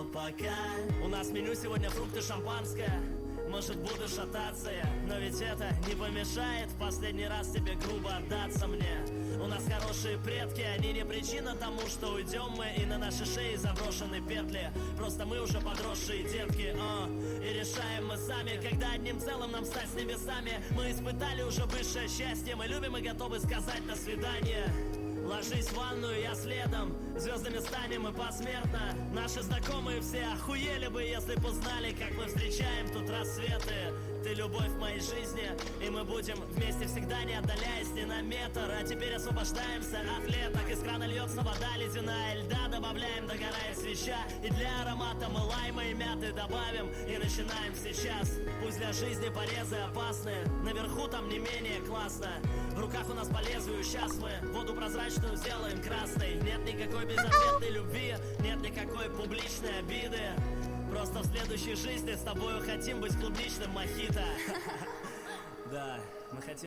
Но пока у нас в меню сегодня фрукты, шампанское. Может, буду шататься я, но ведь это не помешает в последний раз тебе грубо отдаться мне. У нас хорошие предки, они не причина тому, что уйдем мы, и на наши шеи заброшены петли. Просто мы уже подросшие детки, и решаем мы сами, когда одним целым нам стать с небесами. Мы испытали уже высшее счастье, мы любим и готовы сказать до свидания. Ложись в ванную, я следом, звездами станем и посмертно. Наши знакомые все охуели бы, если б узнали, как мы встречаем тут рассветы. Ты любовь в моей жизни, и мы будем вместе всегда, не отдаляясь ни на метр. А теперь освобождаемся от леток, из крана льется вода ледяная, льда добавляем, догорает свеча. И для аромата мы лайма и мяты добавим, и начинаем сейчас. Пусть для жизни порезы опасны, наверху там не менее классно. В руках у нас по лезвию, сейчас мы воду прозрачную сделаем красной. Нет никакой безответной любви, нет никакой публичной обиды. Просто в следующей жизни с тобою хотим быть клубничным мохито. Да, мы хотим...